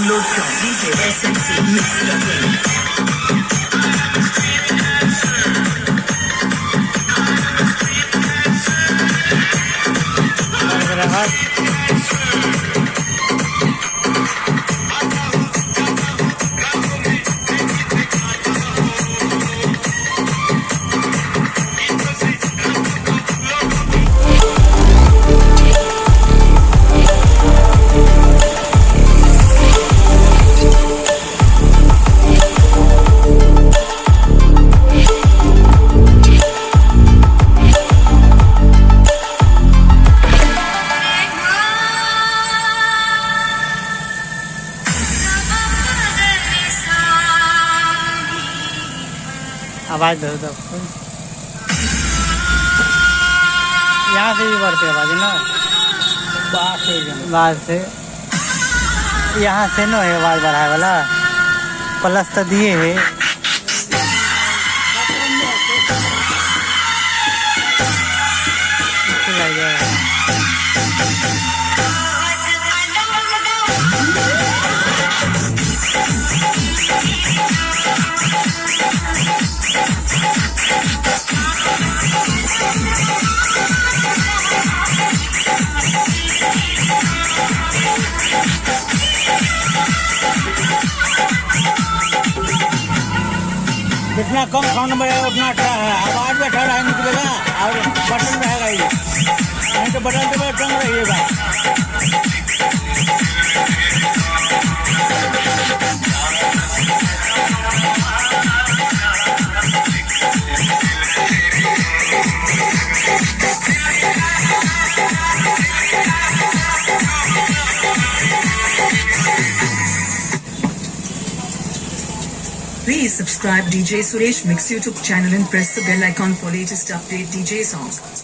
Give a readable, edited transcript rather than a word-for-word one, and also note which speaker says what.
Speaker 1: Download कर DJ SMC mix करके।
Speaker 2: आवाज दो यहाँ से भी बढ़ती आवाज है ना, बाहर से यहाँ से ना है आवाज बढ़ाए वाला, प्लस तो दिए है।
Speaker 3: जितना कम साउंड में रहेगा उतना अच्छा है, आवाज भी अच्छा रहा निकलेगा और बटन रहेगा ये, नहीं तो बटन तो टंग रहिएगा।
Speaker 1: Please subscribe DJ Suresh Mix YouTube channel and press the bell icon for latest update DJ songs.